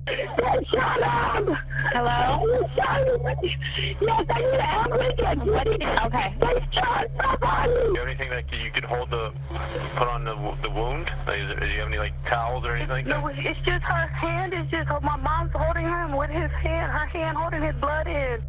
They shot him! Hello? They shot him! Yes, I need an ambulance. What did it? Okay. They shot somebody! Do you have anything that you could put on the wound? Like, do you have any, towels or anything like that? No, it's just her hand. It's just my mom's holding him with his hand, her hand holding his blood in.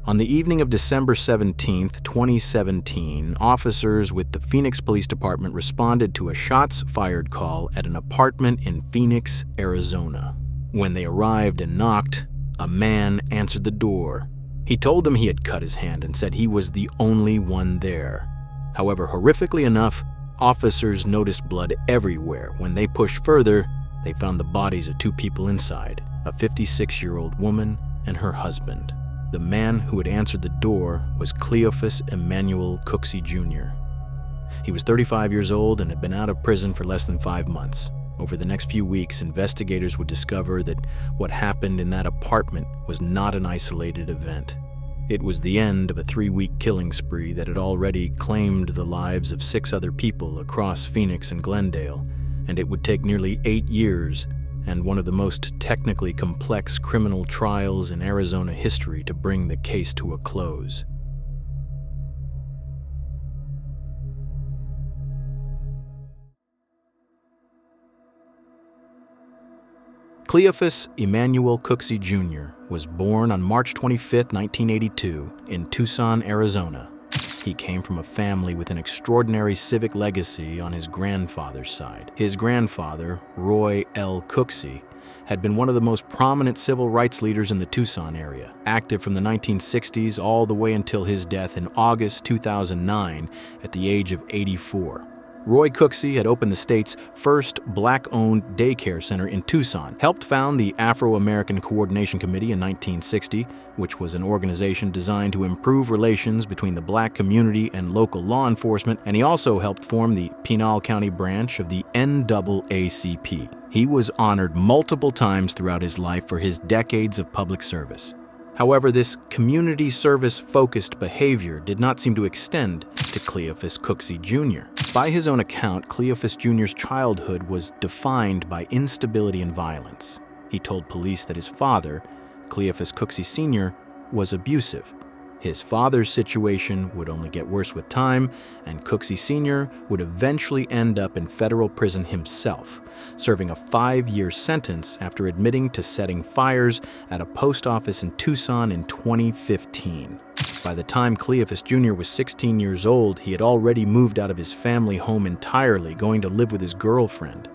On the evening of December 17, 2017, officers with the Phoenix Police Department responded to a shots fired call at an apartment in Phoenix, Arizona. When they arrived and knocked, a man answered the door. He told them he had cut his hand and said he was the only one there. However, horrifically enough, officers noticed blood everywhere. When they pushed further, they found the bodies of two people inside, a 56-year-old woman and her husband. The man who had answered the door was Cleophus Emmanuel Cooksey Jr. He was 35 years old and had been out of prison for less than 5 months. Over the next few weeks, investigators would discover that what happened in that apartment was not an isolated event. It was the end of a 3-week killing spree that had already claimed the lives of 6 other people across Phoenix and Glendale, and it would take nearly 8 years and one of the most technically complex criminal trials in Arizona history to bring the case to a close. Cleophus Emmanuel Cooksey Jr. was born on March 25, 1982, in Tucson, Arizona. He came from a family with an extraordinary civic legacy on his grandfather's side. His grandfather, Roy L. Cooksey, had been one of the most prominent civil rights leaders in the Tucson area, active from the 1960s all the way until his death in August 2009 at the age of 84. Roy Cooksey had opened the state's first black-owned daycare center in Tucson, helped found the Afro-American Coordination Committee in 1960, which was an organization designed to improve relations between the black community and local law enforcement, and he also helped form the Pinal County branch of the NAACP. He was honored multiple times throughout his life for his decades of public service. However, this community service-focused behavior did not seem to extend to Cleophus Cooksey Jr. By his own account, Cleophus Jr.'s childhood was defined by instability and violence. He told police that his father, Cleophus Cooksey Sr., was abusive. His father's situation would only get worse with time, and Cooksey Sr. would eventually end up in federal prison himself, serving a 5-year sentence after admitting to setting fires at a post office in Tucson in 2015. By the time Cleophus Jr. was 16 years old, he had already moved out of his family home entirely, going to live with his girlfriend.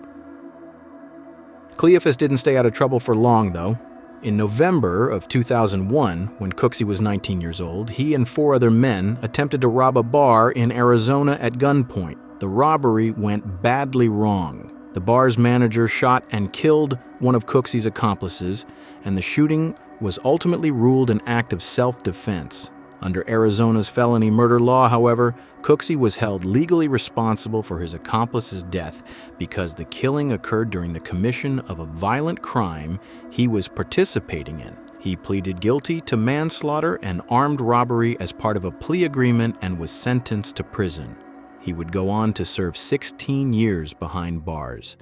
Cleophus didn't stay out of trouble for long, though. In November of 2001, when Cooksey was 19 years old, he and 4 other men attempted to rob a bar in Arizona at gunpoint. The robbery went badly wrong. The bar's manager shot and killed one of Cooksey's accomplices, and the shooting was ultimately ruled an act of self-defense. Under Arizona's felony murder law, however, Cooksey was held legally responsible for his accomplice's death because the killing occurred during the commission of a violent crime he was participating in. He pleaded guilty to manslaughter and armed robbery as part of a plea agreement and was sentenced to prison. He would go on to serve 16 years behind bars.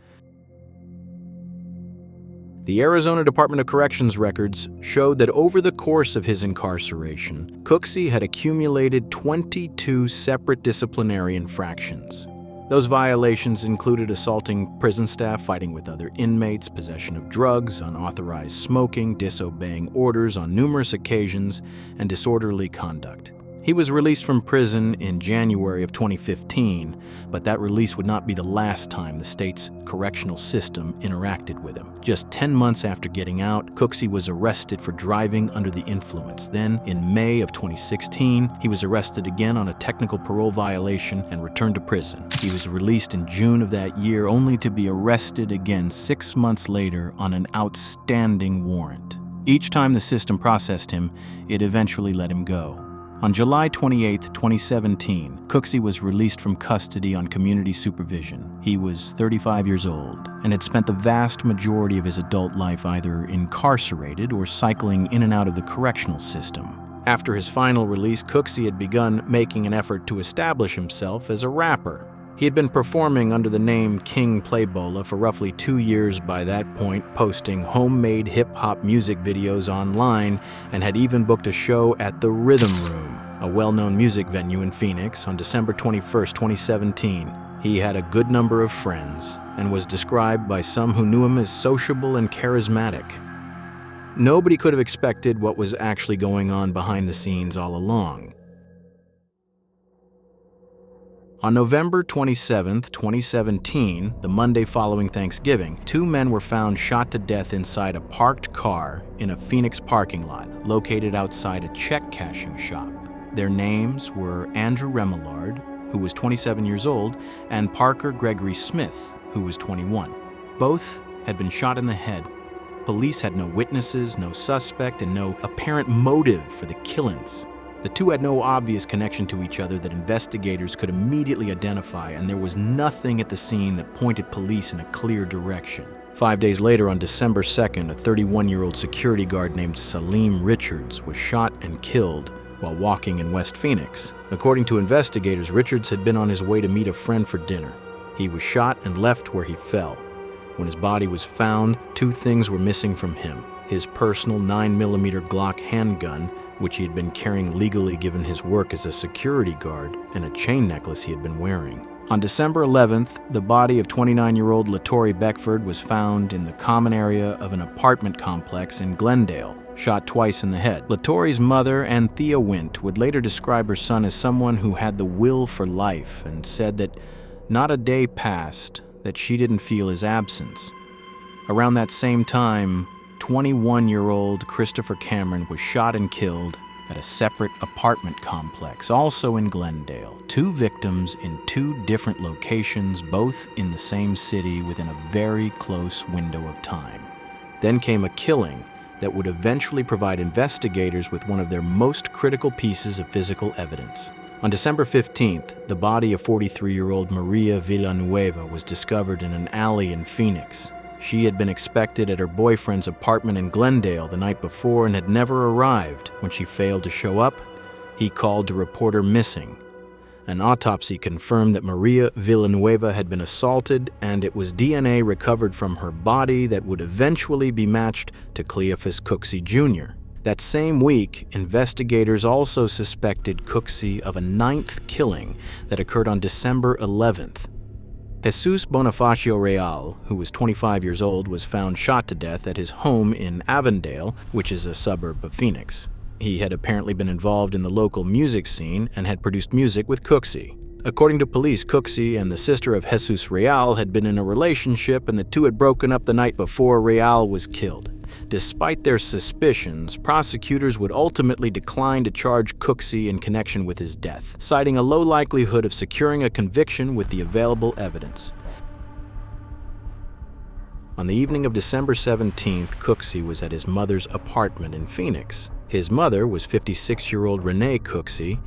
The Arizona Department of Corrections records showed that over the course of his incarceration, Cooksey had accumulated 22 separate disciplinary infractions. Those violations included assaulting prison staff, fighting with other inmates, possession of drugs, unauthorized smoking, disobeying orders on numerous occasions, and disorderly conduct. He was released from prison in January of 2015, but that release would not be the last time the state's correctional system interacted with him. Just 10 months after getting out, Cooksey was arrested for driving under the influence. Then, in May of 2016, he was arrested again on a technical parole violation and returned to prison. He was released in June of that year, only to be arrested again 6 months later on an outstanding warrant. Each time the system processed him, it eventually let him go. On July 28, 2017, Cooksey was released from custody on community supervision. He was 35 years old and had spent the vast majority of his adult life either incarcerated or cycling in and out of the correctional system. After his final release, Cooksey had begun making an effort to establish himself as a rapper. He had been performing under the name King Playbola for roughly 2 years by that point, posting homemade hip-hop music videos online, and had even booked a show at the Rhythm Room, a well-known music venue in Phoenix, on December 21, 2017. He had a good number of friends and was described by some who knew him as sociable and charismatic. Nobody could have expected what was actually going on behind the scenes all along. On November 27, 2017, the Monday following Thanksgiving, 2 men were found shot to death inside a parked car in a Phoenix parking lot located outside a check cashing shop. Their names were Andrew Remillard, who was 27 years old, and Parker Gregory Smith, who was 21. Both had been shot in the head. Police had no witnesses, no suspect, and no apparent motive for the killings. The two had no obvious connection to each other that investigators could immediately identify, and there was nothing at the scene that pointed police in a clear direction. 5 days later, on December 2nd, a 31-year-old security guard named Salim Richards was shot and killed while walking in West Phoenix. According to investigators, Richards had been on his way to meet a friend for dinner. He was shot and left where he fell. When his body was found, 2 things were missing from him: his personal 9mm Glock handgun, which he had been carrying legally given his work as a security guard, and a chain necklace he had been wearing. On December 11th, the body of 29-year-old LaTorri Beckford was found in the common area of an apartment complex in Glendale, shot twice in the head. LaTorri's mother, Anthea Wint, would later describe her son as someone who had the will for life, and said that not a day passed that she didn't feel his absence. Around that same time, 21-year-old Christopher Cameron was shot and killed at a separate apartment complex, also in Glendale. 2 victims in 2 different locations, both in the same city within a very close window of time. Then came a killing that would eventually provide investigators with one of their most critical pieces of physical evidence. On December 15th, the body of 43-year-old Maria Villanueva was discovered in an alley in Phoenix. She had been expected at her boyfriend's apartment in Glendale the night before and had never arrived. When she failed to show up, he called to report her missing. An autopsy confirmed that Maria Villanueva had been assaulted, and it was DNA recovered from her body that would eventually be matched to Cleophus Cooksey Jr. That same week, investigators also suspected Cooksey of a 9th killing that occurred on December 11th. Jesus Bonifacio Real, who was 25 years old, was found shot to death at his home in Avondale, which is a suburb of Phoenix. He had apparently been involved in the local music scene and had produced music with Cooksey. According to police, Cooksey and the sister of Jesus Real had been in a relationship, and the two had broken up the night before Real was killed. Despite their suspicions, prosecutors would ultimately decline to charge Cooksey in connection with his death, citing a low likelihood of securing a conviction with the available evidence. On the evening of December 17th, Cooksey was at his mother's apartment in Phoenix. His mother was 56-year-old Renee Cooksey,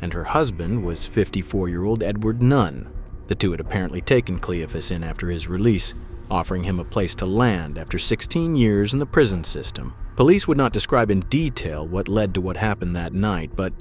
and her husband was 54-year-old Edward Nunn. The two had apparently taken Cleophus in after his release, offering him a place to land after 16 years in the prison system. Police would not describe in detail what led to what happened that night, but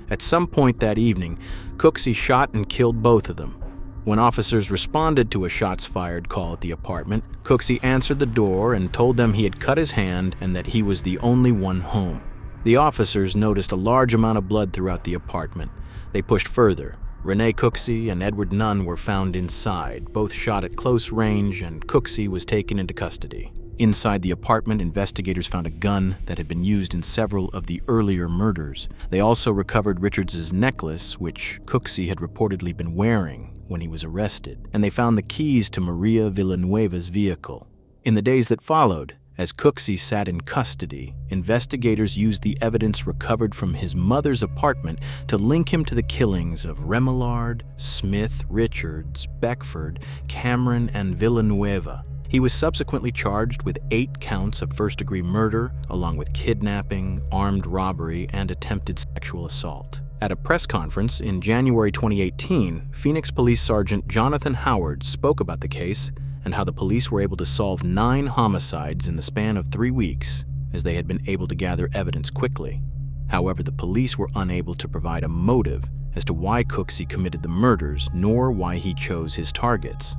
at some point that evening, Cooksey shot and killed both of them. When officers responded to a shots-fired call at the apartment, Cooksey answered the door and told them he had cut his hand and that he was the only one home. The officers noticed a large amount of blood throughout the apartment. They pushed further. Renee Cooksey and Edward Nunn were found inside, both shot at close range, and Cooksey was taken into custody. Inside the apartment, investigators found a gun that had been used in several of the earlier murders. They also recovered Richards' necklace, which Cooksey had reportedly been wearing when he was arrested, and they found the keys to Maria Villanueva's vehicle. In the days that followed, as Cooksey sat in custody, investigators used the evidence recovered from his mother's apartment to link him to the killings of Remillard, Smith, Richards, Beckford, Cameron, and Villanueva. He was subsequently charged with 8 counts of first-degree murder, along with kidnapping, armed robbery, and attempted sexual assault. At a press conference in January 2018, Phoenix Police Sergeant Jonathan Howard spoke about the case and how the police were able to solve 9 homicides in the span of 3 weeks, as they had been able to gather evidence quickly. However, the police were unable to provide a motive as to why Cooksey committed the murders, nor why he chose his targets.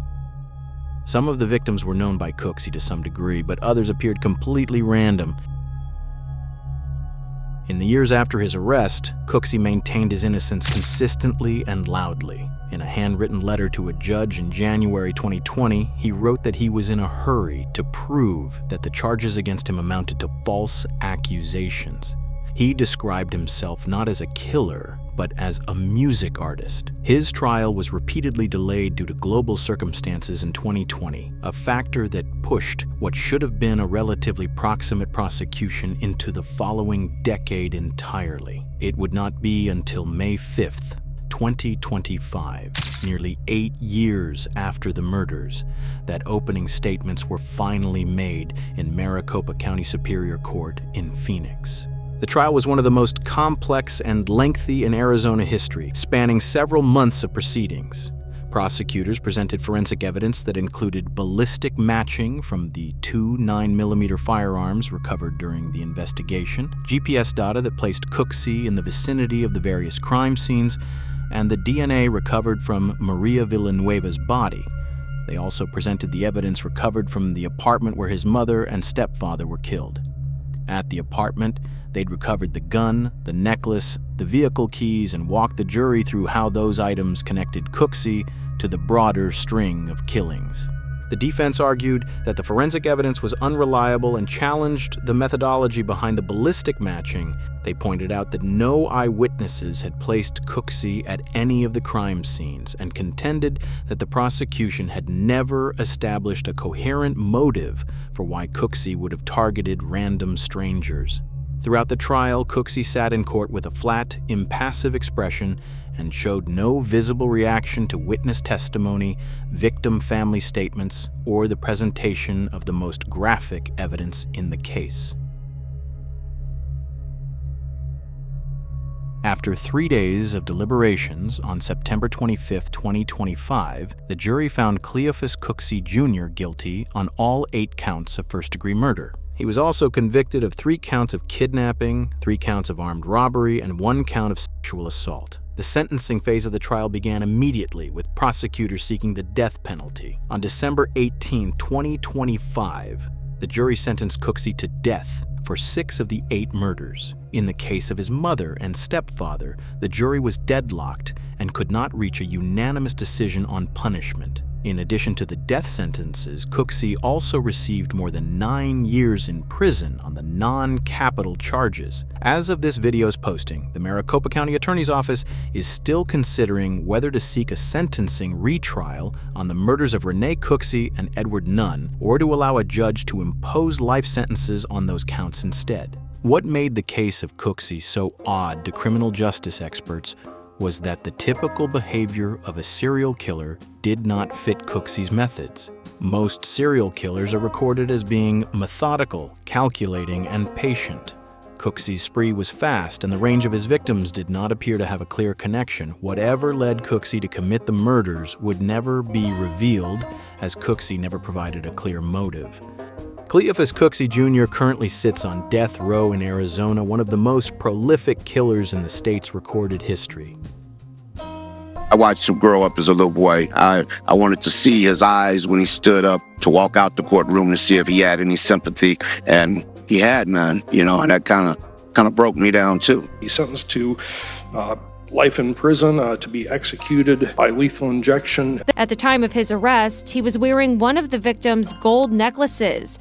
Some of the victims were known by Cooksey to some degree, but others appeared completely random. In the years after his arrest, Cooksey maintained his innocence consistently and loudly. In a handwritten letter to a judge in January 2020, he wrote that he was in a hurry to prove that the charges against him amounted to false accusations. He described himself not as a killer, but as a music artist. His trial was repeatedly delayed due to global circumstances in 2020, a factor that pushed what should have been a relatively proximate prosecution into the following decade entirely. It would not be until May 5th, 2025, nearly 8 years after the murders, that opening statements were finally made in Maricopa County Superior Court in Phoenix. The trial was one of the most complex and lengthy in Arizona history, spanning several months of proceedings. Prosecutors presented forensic evidence that included ballistic matching from the 2 9mm firearms recovered during the investigation, GPS data that placed Cooksey in the vicinity of the various crime scenes, and the DNA recovered from Maria Villanueva's body. They also presented the evidence recovered from the apartment where his mother and stepfather were killed. At the apartment, they'd recovered the gun, the necklace, the vehicle keys, and walked the jury through how those items connected Cooksey to the broader string of killings. The defense argued that the forensic evidence was unreliable and challenged the methodology behind the ballistic matching. They pointed out that no eyewitnesses had placed Cooksey at any of the crime scenes and contended that the prosecution had never established a coherent motive for why Cooksey would have targeted random strangers. Throughout the trial, Cooksey sat in court with a flat, impassive expression and showed no visible reaction to witness testimony, victim family statements, or the presentation of the most graphic evidence in the case. After 3 days of deliberations on September 25, 2025, the jury found Cleophus Cooksey Jr. guilty on all 8 counts of first-degree murder. He was also convicted of 3 counts of kidnapping, 3 counts of armed robbery, and 1 count of sexual assault. The sentencing phase of the trial began immediately, with prosecutors seeking the death penalty. On December 18, 2025, the jury sentenced Cooksey to death for 6 of the 8 murders. In the case of his mother and stepfather, the jury was deadlocked and could not reach a unanimous decision on punishment. In addition to the death sentences, Cooksey also received more than 9 years in prison on the non-capital charges. As of this video's posting, the Maricopa County Attorney's Office is still considering whether to seek a sentencing retrial on the murders of Renee Cooksey and Edward Nunn, or to allow a judge to impose life sentences on those counts instead. What made the case of Cooksey so odd to criminal justice experts was that the typical behavior of a serial killer did not fit Cooksey's methods. Most serial killers are recorded as being methodical, calculating, and patient. Cooksey's spree was fast, and the range of his victims did not appear to have a clear connection. Whatever led Cooksey to commit the murders would never be revealed, as Cooksey never provided a clear motive. Cleophus Cooksey Jr. currently sits on death row in Arizona, one of the most prolific killers in the state's recorded history. I watched him grow up as a little boy. I wanted to see his eyes when he stood up to walk out the courtroom to see if he had any sympathy, and he had none, and that kind of broke me down too. He's sentenced to life in prison to be executed by lethal injection. At the time of his arrest, he was wearing one of the victim's gold necklaces.